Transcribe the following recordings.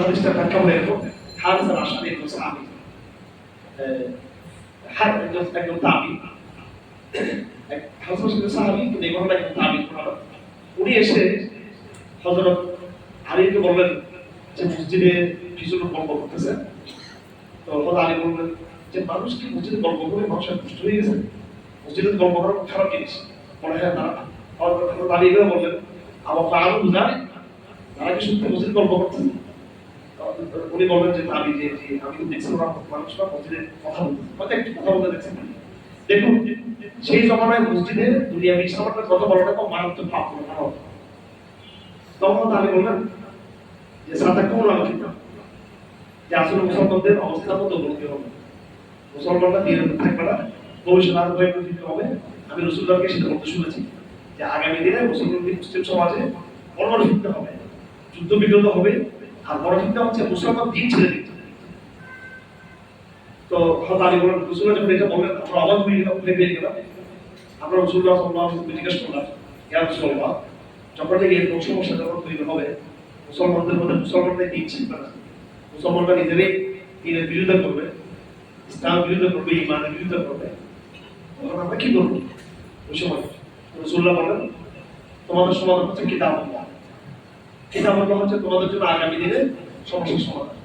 হাদিসটা ব্যাখ্যা করে এরকম হারিস আল-আশআরী একজন সাহাবী, একজন তাবী, সাহাবী কিন্তু এই ঘটনা একজন তাবী। উনি এসে হযরত আলীকে বললেন যে মসজিদে কিছু লোক গল্প করতেছে। তো হযরত আলী বললেন যে মানুষ কি মসজিদে গল্প করে মানুষের কষ্ট হয়ে গেছে? মসজিদে গল্প করা খারাপ জিনিস। বলে হ্যাঁ তারা। হযরত আলী বললেন আমার ফারুক জানি তারা কি সত্যি মসজিদে গল্প করতেছে? উনি বললেন যে আমি যে আমি তো দেখছিলাম মানুষরা মসজিদে কথা বলতেছে, হয়তো একটু কথা বলতে দেখছেন। দেখুন সেই জমানায় মসজিদে দুনিয়া ইসলামের কত বড়টা তো মারাত্মক পাপ হলো না। তখন আমি বললাম যে সাদা কোন আলোচিত যে আসলে মুসলমানদের অবস্থা কত অবনতি হবে, মুসলমানরা দিনের থাকবে না, ভবিষ্যৎ আরো ভয়ঙ্কর হবে। আমি রাসূলুল্লাহকে সেটা বলতে শুনেছি যে আগামী দিনে মুসলিম সমাজে বড় বড় ফিতনা হবে, যুদ্ধ বিগ্রহ হবে, আর বড় ফিতনা হচ্ছে মুসলমান দিন ছেড়ে দিচ্ছে। তো হযরত আলী বলেন রাসূলুল্লাহ যখন এটা বললেন আমরা অবাক হয়ে গেলাম, ভেবে গেলাম। আমরা রাসূলুল্লাহ সাল্লাল্লাহু আলাইহি ওয়াসাল্লামকে জিজ্ঞেস করলাম ইয়া রাসূলুল্লাহ যখন থেকে এই সমস্যা যখন তৈরি হবে মুসলমানদের মধ্যে মুসলমানদের দিন ছিনবে না, মুসলমানরা নিজেরাই দিনের বিরোধিতা করবে, ইসলাম বিরোধিতা করবে, ইমানের বিরোধিতা করবে, তখন আমরা কি করবো? ওই সময় রাসূলুল্লাহ বলেন তোমাদের সমাধান হচ্ছে কিতাবুল্লাহ। কিতাবুল্লাহ হচ্ছে তোমাদের জন্য আগামী দিনে সমস্যার সমাধান।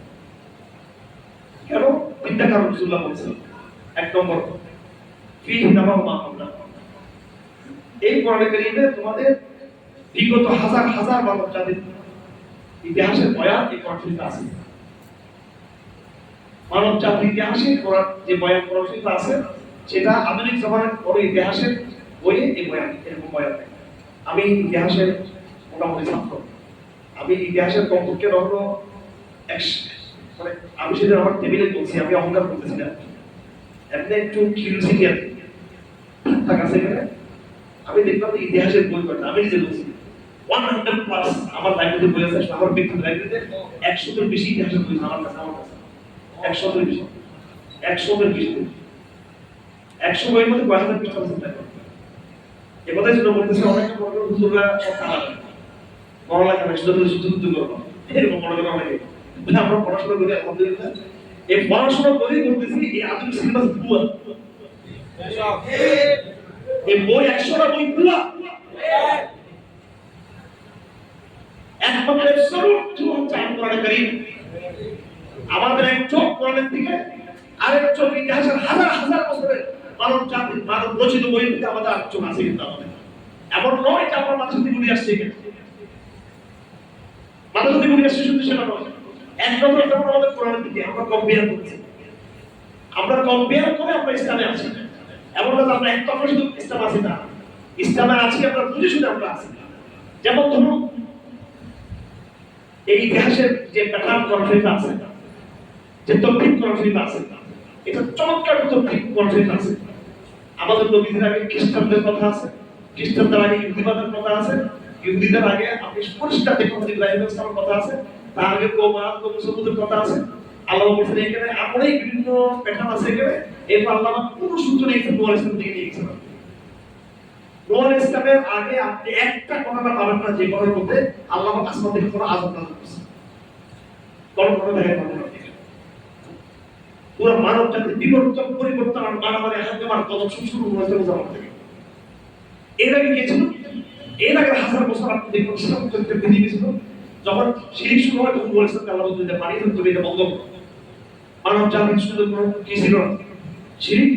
কেন? তিনটা কারণ রাসূলুল্লাহ বলেছেন। এক নম্বর ফিহি নাবাউ মা ক্বাবলা, এই কোরআনে কারীমে তোমাদের বিগত হাজার হাজার মানব জাতির ইতিহাসের বয়ান এই কোরআনে আছে। মানব জাতির ইতিহাসে কোরআন যে বয়ান কোরআনে আছে সেটা আধুনিক জমানার বড় ইতিহাসের বইয়ে এই বয়ান এরকম বয়ান নেই। আমি ইতিহাসের মোটামুটি ছাত্র, আমি ইতিহাসের কমপক্ষে হলো মানে আমি সেটা আমার টেবিলে বলছি, আমি অহংকার করতেছি না, এমনি একটু কিউরিওসিটি আছে তার কাছে গেলে আমি দেখলাম যে ইতিহাসের বই পড়তে আমি নিজে বলছি 100+ আমার লাইব্রেরিতে বই আছে, আমার ব্যক্তিগত লাইব্রেরিতে 100-এর বেশি ইতিহাসের বই আমার কাছে 100-এর বেশি 100-এর বেশি 100 বইয়ের মধ্যে কয়েক হাজার পৃষ্ঠা আছে। এ কথাই যেটা বলতেছে অনেকে বলবে হুজুররা সব টাকা দেয়, পড়ালেখা কেন শুধু যুদ্ধ করবো এরকম মনে করে অনেকে। আমরা পড়াশোনা করি আলহামদুলিল্লাহ, এই পড়াশোনা করেই করতেছি এই আধুনিক সিলেবাস ভুয়া, এই বই 100টা বই ভুয়া। একমাত্র সর্বোচ্চ হচ্ছে কোরআনে কারীম। আমাদের এক চোখ কোরআনের দিকে আরেক চোখ ইতিহাসের হাজার হাজার বছরের মানব জাতির মানব রচিত বই থেকে আমাদের আরেক চোখ আছে। কিন্তু আমাদের এমন নয় যে আমরা মাথা থেকে ঘুরে আসছি, মাথা থেকে ঘুরে আসছি শুধু সেটা নয়। এক নম্বর যেমন আমাদের কোরআনের দিকে আমরা কম্পেয়ার করছি, আমরা কম্পেয়ার করে আমরা ইসলামে আছি। এমন না আমরা এক তরফে শুধু ইসলাম আছি না, ইসলামে আছি আমরা বুঝে শুনে আমরা আছি। যেমন ধরুন এই ইতিহাসের যে প্যাটার্ন কনফ্লিক্ট আছে, যে তৌহিদ কনফ্লিক্ট আছে, এটা চমৎকার তৌহিদ কনফ্লিক্ট আছে। আমাদের নবীদের আগে খ্রিস্টানদের কথা আছে, খ্রিস্টানদের আগে ইহুদিবাদের কথা আছে, ইহুদিদের আগে আপনি পরিষ্কার দেখুন ইব্রাহিম ইসলামের কথা আছে, তার আগে কোরআন মুসলমানদের কথা আছে। আল্লাহ বলেছেন এখানে অনেক বিভিন্ন প্যাটার্ন আছে এখানে। এরপর আল্লাহ পুরো সূত্র নিয়ে নূহ ইসলাম দিকে নিয়ে গেছেন। নূহ ইসলামের আগে আপনি একটা কথাটা পাবেন না যে কথার মধ্যে আল্লাহ আসমান থেকে কোনো আযাব নাযিল করেছে, কোন কোনো দেখেন না। পুরো মানব জাতির বিবর্তন পরিবর্তন আর মানবের একাত্মতার কদম শুরু হয়েছে জামান থেকে। এর আগে কি ছিল? এর আগে হাজার বছর আপনি দেখুন ইসলাম চরিত্র পৃথিবী ছিল। যখন শিরিক শুরু হয় তখন বলেছেন আল্লাহ বলতে পারি তুমি এটা বন্ধ করো। মানব জাতির শুধু কোনো কি ছিল না, শিরিক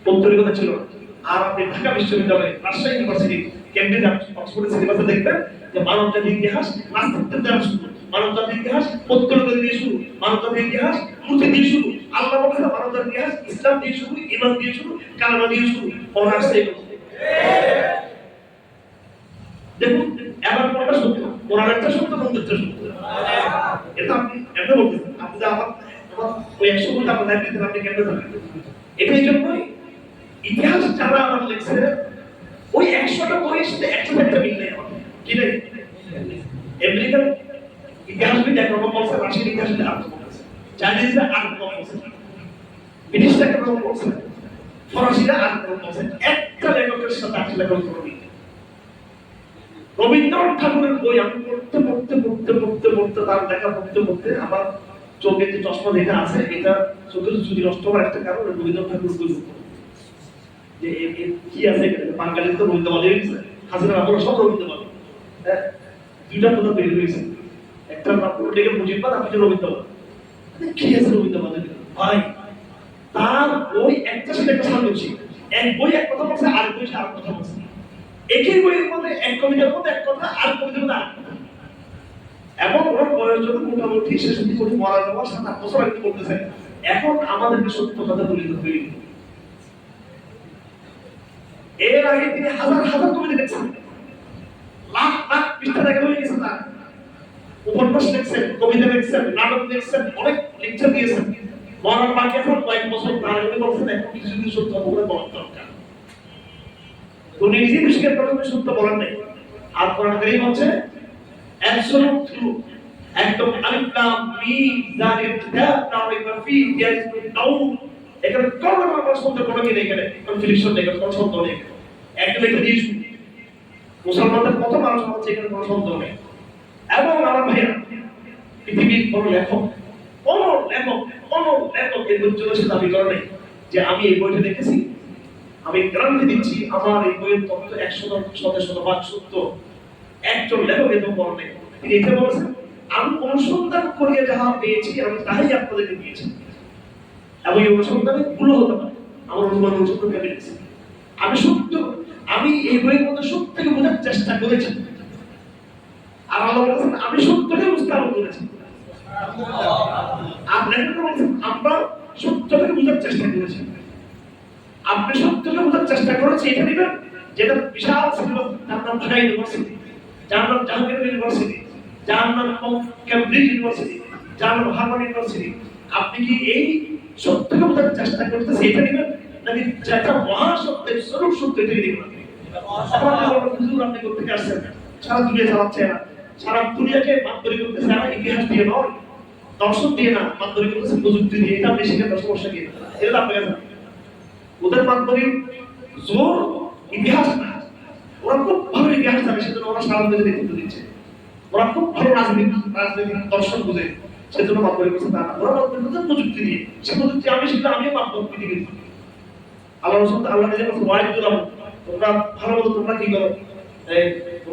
পৌত্তলিকতা ছিল না। আর আপনি ঢাকা বিশ্ববিদ্যালয়ে, রাজশাহী ইউনিভার্সিটি, কেমব্রিজ অক্সফোর্ডের সিলেবাসে দেখবেন যে মানব জাতির ইতিহাস নাস্তিকদের দ্বারা শুরু, মানব জাতির ইতিহাস পৌত্তলিকতা দিয়ে শুরু, মানব জাতির ইতিহাস মূর্তি দিয়ে শুরু, আল্লাহ বলেছেন মানব জাতির ইতিহাস ইসলাম দিয়ে শুরু, ঈমান দিয়ে শুরু, কালেমা দিয়ে শুরু। পড়ার সেই দেখুন এবার কোনটা সত্য? কোরআনেরটা সত্য, মন্দিরটা সত্য। এটা আপনি এমনি বলতেছেন, আপনি আমার ওই 100 বইটা আপনার লাইব্রেরিতে আপনি কেমনে জানেন? এটাই জন্যই ইতিহাস যারা আমার লেখছে ওই 100টা বইয়ের সাথে একটা মিল নেই আমাদের। কি নেই? আমেরিকান ইতিহাসবিদ একরকম বলছে, রাশিয়ার ইতিহাসবিদ আরেকরকম বলছে, চাইনিজরা আরেকরকম বলছে, ব্রিটিশরা একরকম বলছে, ফরাসিরা আরেকরকম বলছে। একটা লেখকের সাথে আরেকটা লেখকের কোনো মিল নেই। রবীন্দ্রনাথ ঠাকুরের বই আমি পড়তে তার লেখা পড়তে আমার চোখে যে চশমা লেখা আছে এটা চোখের যদি নষ্ট হওয়ার একটা কারণ রবীন্দ্রনাথ ঠাকুর বই যে কি আছে এখানে বাঙালি তো রবীন্দ্রবাদী হয়ে গেছে, হাসিনা আমরা সব রবীন্দ্রবাদী। হ্যাঁ, দুইটা কথা বের হয়েছে, একটা নাম লেখা মুজিববাদ, আপনি যে রবীন্দ্রবাদ। কি আছে রবীন্দ্রবাদের ভাই? তার বই একটা সাথে একটা সাংঘর্ষিক, এক বই এক কথা বলছে, আর বই আর কথা বলছে। একই বইয়ের মধ্যে এক কবিতার মধ্যে এক কথা, আর কবিতার মধ্যে আর কথা। এবং ওর বয়স যখন মোটামুটি শেষ দিকে মারা যাওয়ার 7-8 বছর আগে বলতেছে, এখন আমাদেরকে সত্য কথা বলিতে হইল। এর আগে তিনি হাজার কবিতা লিখছেন, লাখ পৃষ্ঠা লেখা হয়ে গেছে তার। উপন্যাস লিখছেন, কবিতা লিখছেন, নাটক লিখছেন, অনেক লেকচার দিয়েছেন। মরার বাকি এখন কয়েক বছর তার আগে বলছেন এখন কিছু সত্য বলে বলার দরকার। উনি নিজে বিশেষ প্রথমে সত্য বলেন নাই। আর কোরআন কারীম হচ্ছে অ্যাবসলিউট ট্রুথ, একদম আলিফ লাম মিম যালিক কিতাব লা রাইবা ফীহি ইয়াস ডাউট। এখানে কোনো রকম শব্দ কোনো কি নেই, এখানে কনফিউশন নেই, কোনো শব্দ নেই, একদম এটা দিয়ে শুরু। মুসলমানদের প্রথম আলোচনা হচ্ছে এখানে কোনো শব্দ নেই। এবং আমার ভাইয়া পৃথিবীর কোনো লেখক এই পর্যন্ত সে দাবি করে নাই যে আমি এই বইটা দেখেছি, আমি গ্যারান্টি দিচ্ছি আমার এই বইয়ের তথ্য 100% সত্য। একজন লেখক এত বড় নেই, তিনি এটা বলেছেন আমি অনুসন্ধান করিয়া যাহা পেয়েছি আমি তাহাই আপনাদেরকে দিয়েছি, এবং এই অনুসন্ধানে ভুল হতে পারে, আমার অনুসন্ধান পেয়েছি। আমি এই বইয়ের মধ্যে সত্যকে বোঝার চেষ্টা করেছি, আর আল্লাহ বলেছেন আমি সত্যকে বুঝতে আরম্ভ করেছি। আমরা সত্যকে বোঝার চেষ্টা করেছি, আপনি সত্যকে বোঝার চেষ্টা করেছি। এটা দিবেন যেটা বিশাল সিলেবাস, যার নাম ঢাকা ইউনিভার্সিটি, যার নাম জাহাঙ্গীর ইউনিভার্সিটি, যার নাম কেমব্রিজ ইউনিভার্সিটি, যার নাম হার্ভার্ড ইউনিভার্সিটি। আপনি কি এই সত্যকে বোঝার চেষ্টা করতেছেন এটা দিবেন, নাকি যেটা মহাসত্যের স্বরূপ সত্য এটা দিবেন? আপনি কোথেকে আসছেন? সারা দুনিয়া চালাচ্ছে না, সারা দুনিয়াকে মাতবরি করতেছে না ইতিহাস দিয়ে নয়, দর্শন দিয়ে না, মাতবরি করতেছে প্রযুক্তি দিয়ে। এটা আপনি শিখেন সমস্যা কি? এটা আপনার কাছে ওদের মাতবরির জোর ইতিহাস না, ওরা খুব ভালো ইতিহাস জানে, সেজন্য ওরা সারা দেশে নেতৃত্ব দিচ্ছে। ওরা খুব ভালো রাজনৈতিক দর্শন বুঝে, সেজন্য মাতবরি করছে তা না। ওরা মাতবরি করছে প্রযুক্তি দিয়ে, সে প্রযুক্তি আমি শিখলে আমিও মাতবর পৃথিবীর। আল্লাহ রসুল আল্লাহ নিজে বলছে ওয়াইদুল আহম, তোমরা ভালো মতো তোমরা কি করো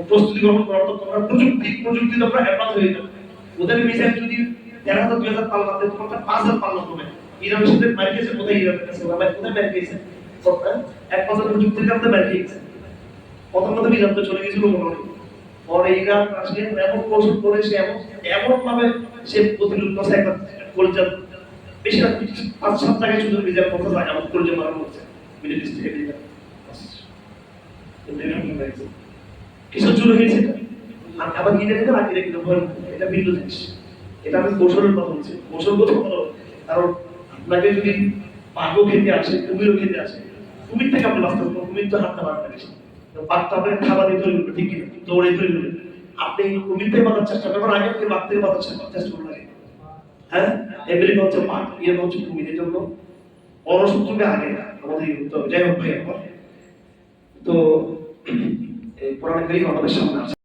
প্রস্তুতি গ্রহণ করো, তোমরা প্রযুক্তি তোমরা অ্যাডভান্স হয়ে যাও। ওদের মিসাইল যদি 10,000-2,000 পাল্লাতে তোমার 5,000 পাল্লা হবে। ইরানের সাথে মার খেয়েছে, কোথায় ইরানের কাছে ওরা কোথায় মার খেয়েছে? 1,000 প্রযুক্তির কারণে মার খেয়েছে। প্রথম ইরান তো চলে গেছিল মনে হয়, পরে ইরান রাশিয়া এমন কৌশল করে সে এমন ভাবে সে প্রতিরোধ করছে, একটা কলজার বেশি না 5-7 জায়গায় শুধু মিসাইল করতে যায়, আমার কলজা মারা হচ্ছে মিডল ইস্ট থেকে। কিসের জন্য হয়েছে? আবার ইরানের আগে কিন্তু এটা ভিন্ন জিনিস। এটা আমি কৌশলের কথা বলছি। কৌশল কথা হলো, কারণ আপনাকে যদি বাঘও খেতে আসে, কুমিরও খেতে আসে, কুমির থেকে আপনি বাঁচতে পারবেন, কুমির তো হাঁটতে পারবে না, বাঘটা আপনাকে খাবার দিয়ে তৈরি করবে, ঠিক কিনা? দৌড়ে তৈরি করবে। আপনি কুমির থেকে বাঁচার চেষ্টা করবেন, আগে আপনি বাঘ থেকে বাঁচার চেষ্টা করবেন আগে। হ্যাঁ, আমেরিকা হচ্ছে বাঘ, ইয়ে হচ্ছে কুমির। এর জন্য অনশত্রুকে আগে আমাদের যাই হোক ভাই। তো এই পুরানো কাহিনী আমাদের সামনে আছে।